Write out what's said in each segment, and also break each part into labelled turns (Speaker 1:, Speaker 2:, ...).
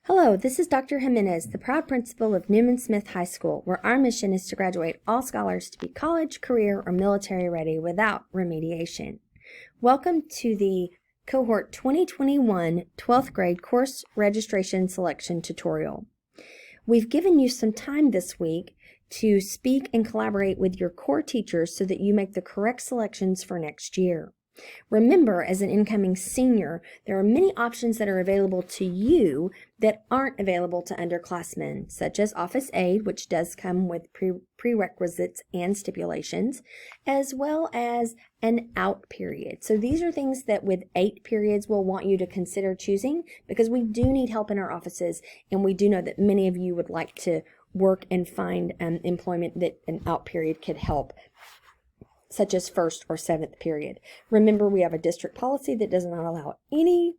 Speaker 1: Hello, this is Dr. Jimenez, the proud principal of Newman Smith High School, where our mission is to graduate all scholars to be college, career, or military ready without remediation. Welcome to the Cohort 2021 12th grade course registration selection tutorial. We've given you some time this week to speak and collaborate with your core teachers so that you make the correct selections for next year. Remember, as an incoming senior, there are many options that are available to you that aren't available to underclassmen, such as Office Aid, which does come with prerequisites and stipulations, as well as an out period. So these are things that with 8 periods we'll want you to consider choosing, because we do need help in our offices, and we do know that many of you would like to work and find employment that an out period could help, such as 1st or 7th period. Remember, we have a district policy that does not allow any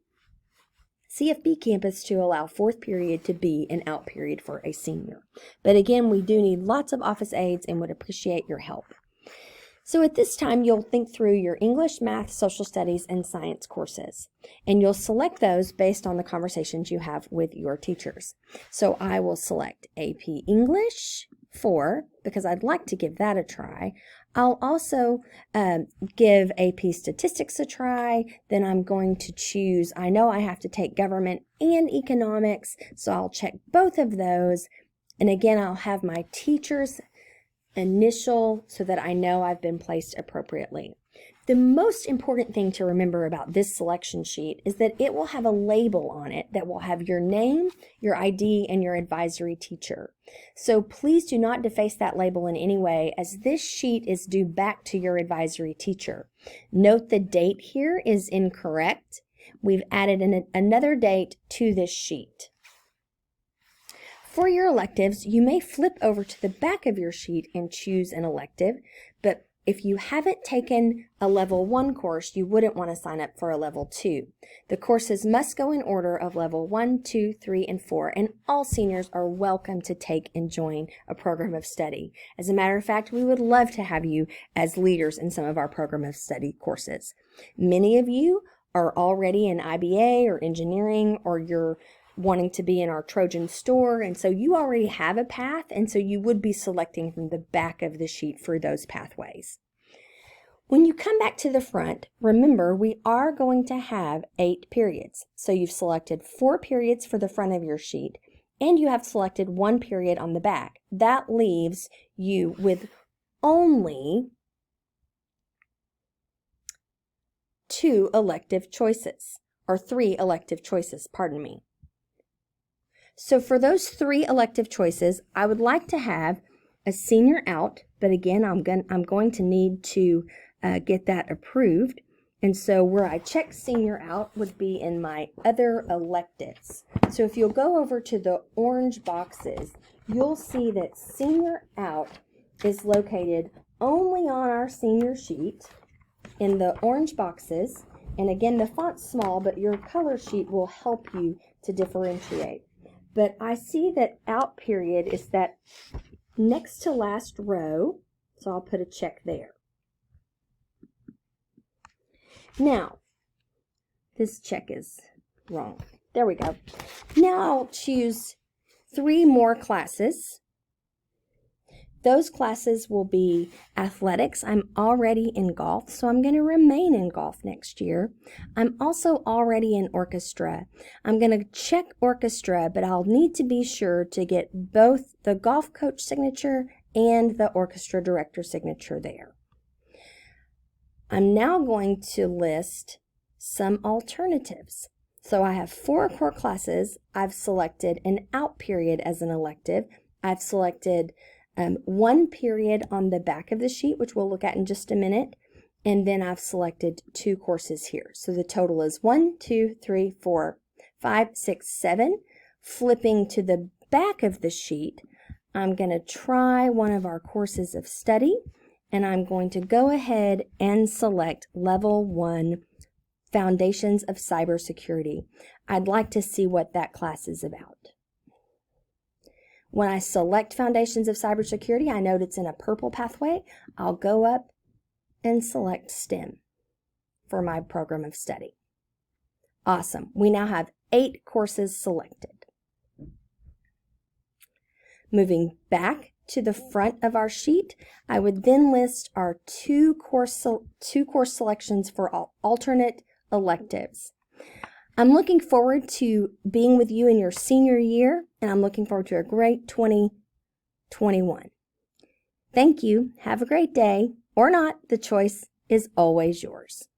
Speaker 1: CFB campus to allow 4th period to be an out period for a senior. But again, we do need lots of office aides and would appreciate your help. So at this time, you'll think through your English, math, social studies, and science courses. And you'll select those based on the conversations you have with your teachers. So I will select AP English 4, because I'd like to give that a try. I'll also give AP Statistics a try. Then I'm going to choose, I know I have to take government and economics, so I'll check both of those. And again, I'll have my teacher's initial so that I know I've been placed appropriately. The most important thing to remember about this selection sheet is that it will have a label on it that will have your name, your ID, and your advisory teacher. So please do not deface that label in any way, as this sheet is due back to your advisory teacher. Note the date here is incorrect. We've added another date to this sheet. For your electives, you may flip over to the back of your sheet and choose an elective, but if you haven't taken a level 1 course, you wouldn't want to sign up for a level 2. The courses must go in order of level 1, 2, 3, and 4, and all seniors are welcome to take and join a program of study. As a matter of fact, we would love to have you as leaders in some of our program of study courses. Many of you are already in IBA or engineering, or you're wanting to be in our Trojan store, and so you already have a path, and so you would be selecting from the back of the sheet for those pathways. When you come back to the front, remember we are going to have 8 periods. So you've selected 4 periods for the front of your sheet, and you have selected 1 period on the back. That leaves you with only 2 elective choices, or 3 elective choices, pardon me. So for those 3 elective choices, I would like to have a senior out, but again, I'm going to need to get that approved. And so where I check senior out would be in my other electives. So if you'll go over to the orange boxes, you'll see that senior out is located only on our senior sheet in the orange boxes. And again, the font's small, but your color sheet will help you to differentiate. But I see that out period is that next to last row, so I'll put a check there. Now, this check is wrong. There we go. Now I'll choose 3 more classes. Those classes will be athletics. I'm already in golf, so I'm going to remain in golf next year. I'm also already in orchestra. I'm going to check orchestra, but I'll need to be sure to get both the golf coach signature and the orchestra director signature there. I'm now going to list some alternatives. So I have 4 core classes. I've selected an out period as an elective. I've selected 1 period on the back of the sheet, which we'll look at in just a minute, and then I've selected 2 courses here. So the total is 1, 2, 3, 4, 5, 6, 7. Flipping to the back of the sheet, I'm going to try one of our courses of study, and I'm going to go ahead and select Level 1, Foundations of Cybersecurity. I'd like to see what that class is about. When I select Foundations of Cybersecurity, I note it's in a purple pathway. I'll go up and select STEM for my program of study. Awesome. We now have 8 courses selected. Moving back to the front of our sheet, I would then list our two course selections for alternate electives. I'm looking forward to being with you in your senior year, and I'm looking forward to a great 2021. Thank you. Have a great day, or not. The choice is always yours.